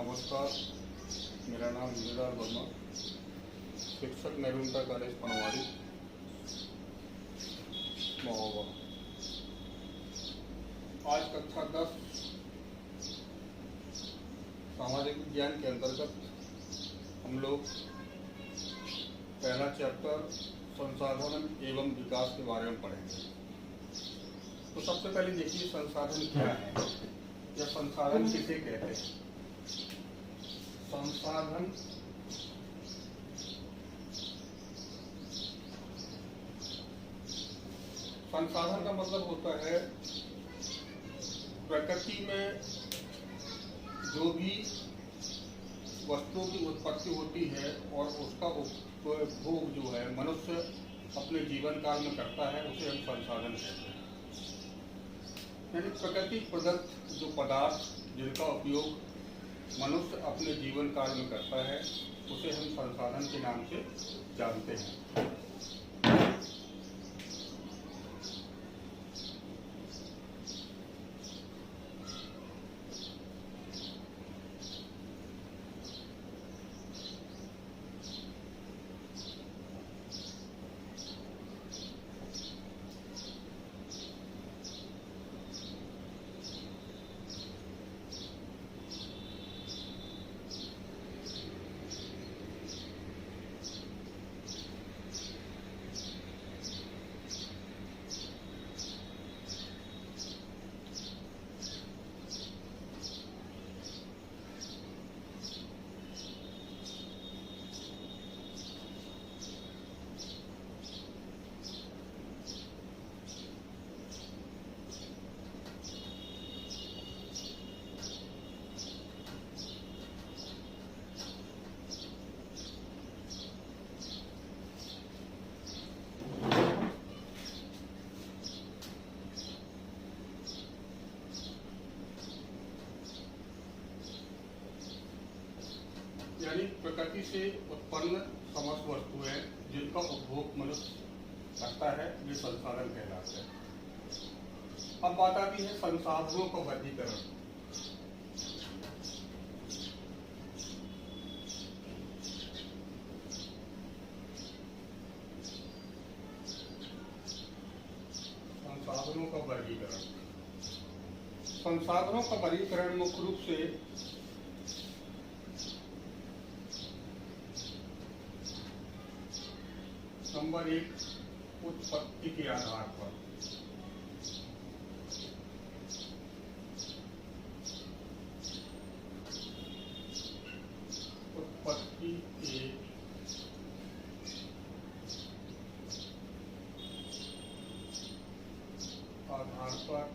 नमस्कार, मेरा नाम विजयदार वर्मा, शिक्षक नैरुंटा कॉलेज पनवाड़ी, महोबा। आज कक्षा 10 सामाजिक विज्ञान के अंतर्गत हम लोग पहला चैप्टर संसाधन एवं विकास के बारे में पढ़ेंगे। तो सबसे पहले देखिए संसाधन क्या है या संसाधन किसे कहते हैं। संसाधन का मतलब होता है प्रकृति में जो भी वस्तुओं की उत्पत्ति होती है और उसका उपभोग जो है मनुष्य अपने जीवन काल में करता है, उसे हम संसाधन कहते हैं। यानी प्रकृति प्रदत्त जो पदार्थ जिनका उपयोग मनुष्य अपने जीवन काल में करता है, उसे हम संसाधन के नाम से जानते हैं। यानी प्रकृति से उत्पन्न समस्त वस्तुएं जिनका उपभोग मनुष्य करता है, वे संसाधन कहलाते हैं। अब बात आती है संसाधनों का वर्गीकरण। संसाधनों का वर्गीकरण मुख्य रूप से नंबर 1 उत्पत्ति के आधार पर। उत्पत्ति के आधार पर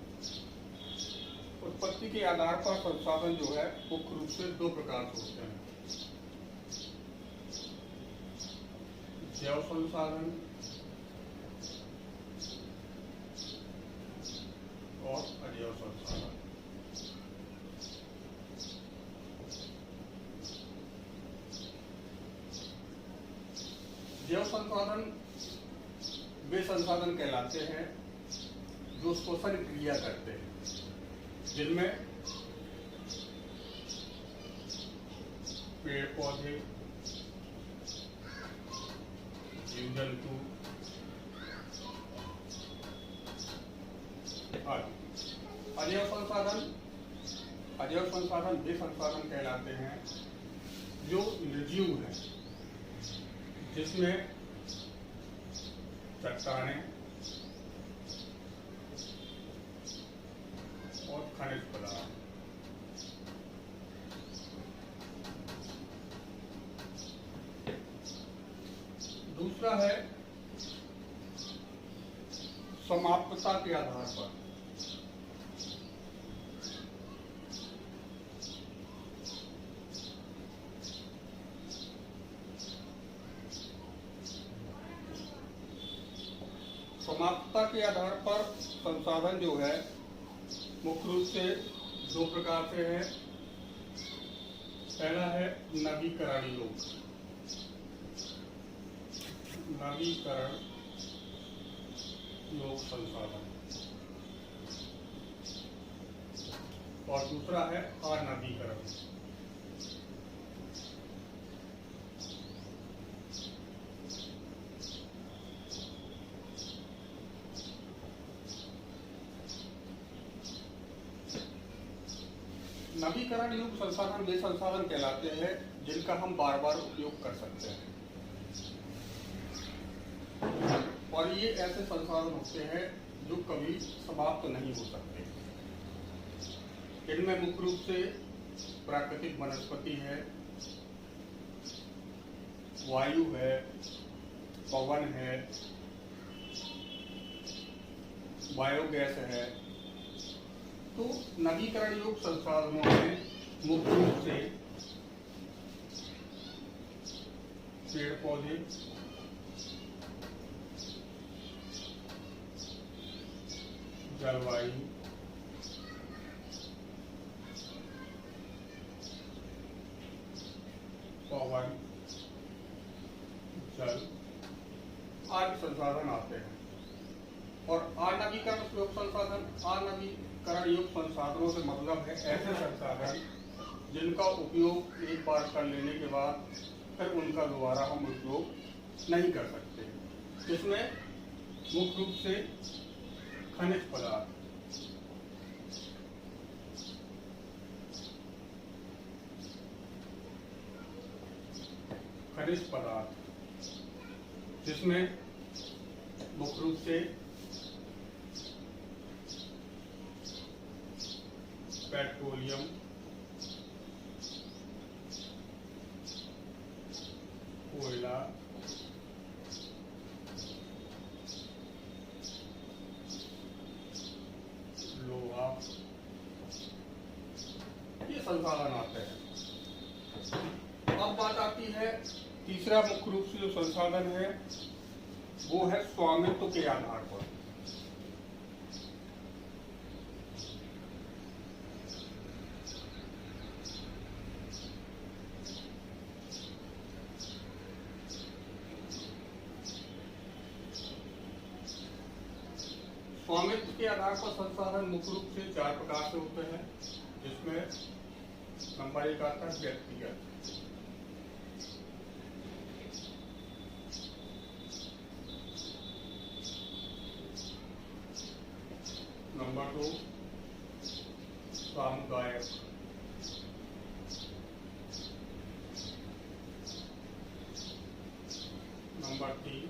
उत्पत्ति के आधार पर संसाधन जो है मुख्य रूप से दो प्रकार से होते हैं। जैव संसाधन और अजैव संसाधन। जैव संसाधन वे संसाधन कहलाते हैं जो श्वसन क्रिया करते हैं, जिनमें पेड़ पौधे, जीव जंतु आदि। अजैव संसाधन वे संसाधन कहलाते हैं जो निर्जीव है, जिसमें चट्टानें और खनिज पदार्थ। दूसरा है समाप्तता के आधार पर। समाप्तता के आधार पर संसाधन जो है मुख्य रूप से दो प्रकार से है। पहला है नवीकरण योग। नवीकरण योग संसाधन और दूसरा है अनवीकरण। नवीकरण युक्त संसाधन वे संसाधन कहलाते हैं जिनका हम बार बार उपयोग कर सकते हैं, और ये ऐसे संसाधन होते हैं जो कभी समाप्त नहीं हो सकते। इनमें मुख्य रूप से प्राकृतिक वनस्पति है, वायु है, पवन है, बायोगैस है। तो नवीकरण योग्य संसाधनों में मुख्य रूप से पेड़ पौधे, जलवायु, पवन, जल आदि संसाधन आते हैं। और अनवीकरण योग्य संसाधन, अनवीकरण योग्य संसाधनों से मतलब है ऐसे संसाधन जिनका उपयोग एक बार कर लेने के बाद फिर उनका दोबारा हम उपयोग नहीं कर सकते। इसमें मुख्य रूप से खनिज पदार्थ, जिसमें मुख्य रूप से पेट्रोलियम, कोयला, लोहा, ये संसाधन आते हैं। अब बात आती है तीसरा मुख्य रूप से जो संसाधन है वो है स्वामित्व के आधार पर। स्वामित्व के आधार पर संसाधन मुख्य रूप से 4 प्रकार से होते हैं, जिसमें नंबर 1 आता है व्यक्तिगत, नंबर 2 सामुदायिक, नंबर 3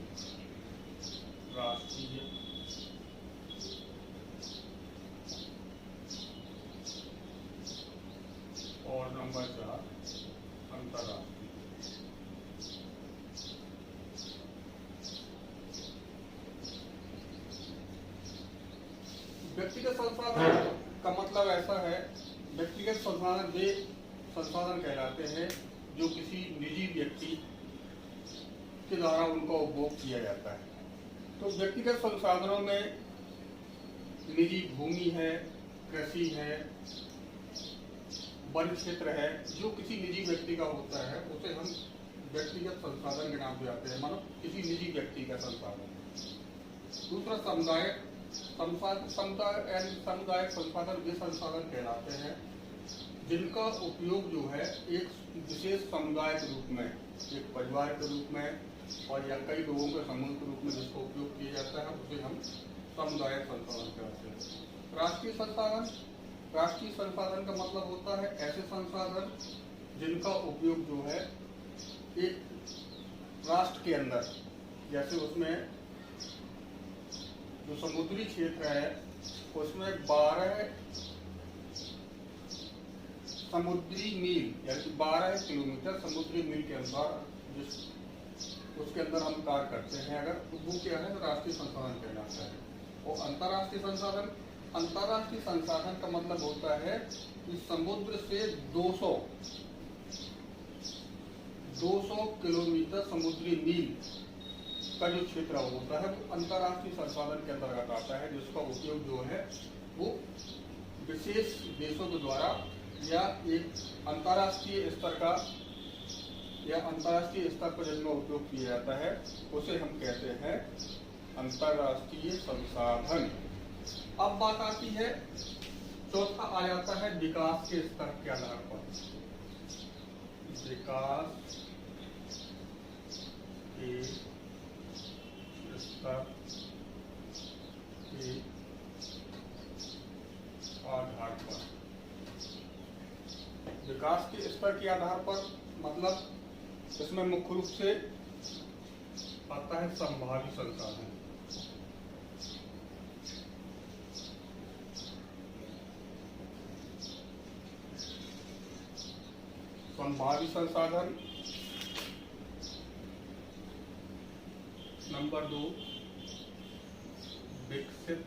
राष्ट्रीय, और नंबर 4 अंतर्राष्ट्रीय। व्यक्तिगत संसाधन का मतलब ऐसा है, व्यक्तिगत संसाधन वे संसाधन कहलाते हैं जो किसी निजी व्यक्ति के द्वारा उनका उपभोग किया जाता है। तो व्यक्तिगत संसाधनों में निजी भूमि है, कृषि है, वन क्षेत्र है, जो किसी निजी व्यक्ति का होता है उसे हम व्यक्तिगत संसाधन के नाम से आते हैं, मतलब किसी निजी व्यक्ति का संसाधन। दूसरा सामुदायिक संसाधन वे संसाधन कहलाते हैं जिनका उपयोग जो है एक विशेष समुदाय के रूप में, एक परिवार के रूप में और या कई लोगों के समूह के रूप में जिसका उपयोग किया जाता है उसे हम सामुदायिक संसाधन कहते हैं। राष्ट्रीय संसाधन का मतलब होता है ऐसे संसाधन जिनका उपयोग जो है एक राष्ट्र के अंदर, जैसे उसमें जो समुद्री क्षेत्र है उसमें 12 समुद्री मील यानी 12 किलोमीटर समुद्री मील के अनुसार उसके अंदर हम कार्य करते हैं, अगर वो क्या है तो राष्ट्रीय संसाधन कहलाता है। और अंतर्राष्ट्रीय संसाधन का मतलब होता है कि समुद्र से 200 किलोमीटर समुद्री मील का जो क्षेत्र होता है वो अंतर्राष्ट्रीय संसाधन के अंतर्गत आता है, जिसका उपयोग जो है वो विशेष देशों के द्वारा या एक अंतर्राष्ट्रीय स्तर पर जिनका उपयोग किया जाता है उसे हम कहते हैं अंतर्राष्ट्रीय संसाधन। अब बात आती है, चौथा आ जाता है विकास के स्तर के आधार पर। विकास के स्तर के आधार पर विकास के स्तर के आधार पर, मतलब इसमें मुख्य रूप से आता है संभावी संसाधन। संभावी संसाधन। नंबर 2 विकसित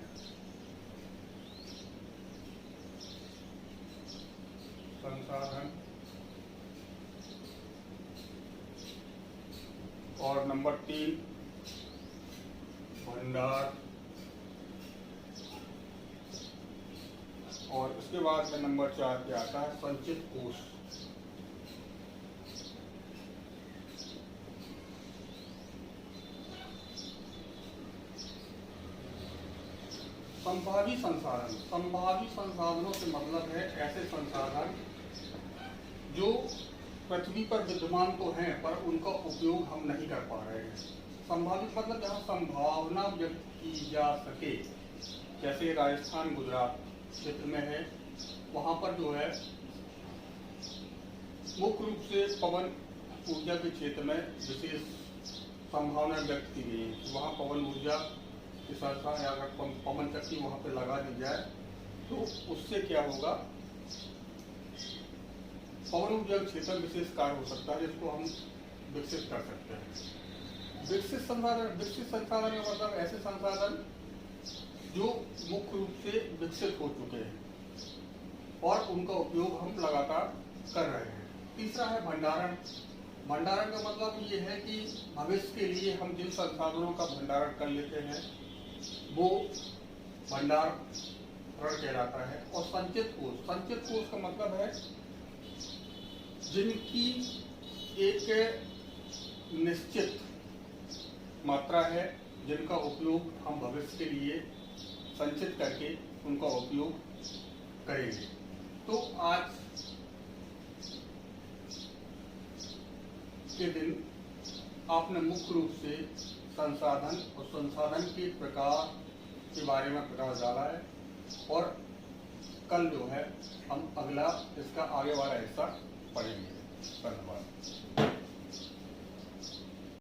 संसाधन। और नंबर 3 भंडार। और इसके बाद में नंबर 4 पे आता है संचित कोष। संभावी संसाधन। संभावी संसाधनों से मतलब है ऐसे संसाधन जो पृथ्वी पर विद्यमान तो हैं पर उनका उपयोग हम नहीं कर पा रहे हैं। संभावित मतलब जहाँ संभावना व्यक्त की जा सके, जैसे राजस्थान गुजरात क्षेत्र में है, वहाँ पर जो है मुख्य रूप से पवन ऊर्जा के क्षेत्र में विशेष संभावना व्यक्त की गई है। वहाँ पवन ऊर्जा के साथ साथ अगर पवन शक्ति वहाँ पर लगा दी जाए तो उससे क्या होगा, पवन ऊर्जा क्षेत्र में विशेष कार्य हो सकता है जिसको हम विकसित कर सकते हैं। विकसित संसाधन का मतलब ऐसे संसाधन जो मुख्य रूप से विकसित हो चुके हैं और उनका उपयोग हम लगातार कर रहे हैं। तीसरा है भंडारण। भंडारण का मतलब ये है कि भविष्य के लिए हम जिन संसाधनों का भंडारण कर लेते हैं वो भंडारण कहलाता है। और संचित कोष का मतलब है जिनकी एक निश्चित मात्रा है, जिनका उपयोग हम भविष्य के लिए संचित करके उनका उपयोग करेंगे। तो आज के दिन आपने मुख्य रूप से संसाधन और संसाधन के प्रकार के बारे में प्रकाश डाला है और कल जो है हम अगला इसका आगे वाला हिस्सा पढ़ेंगे। धन्यवाद।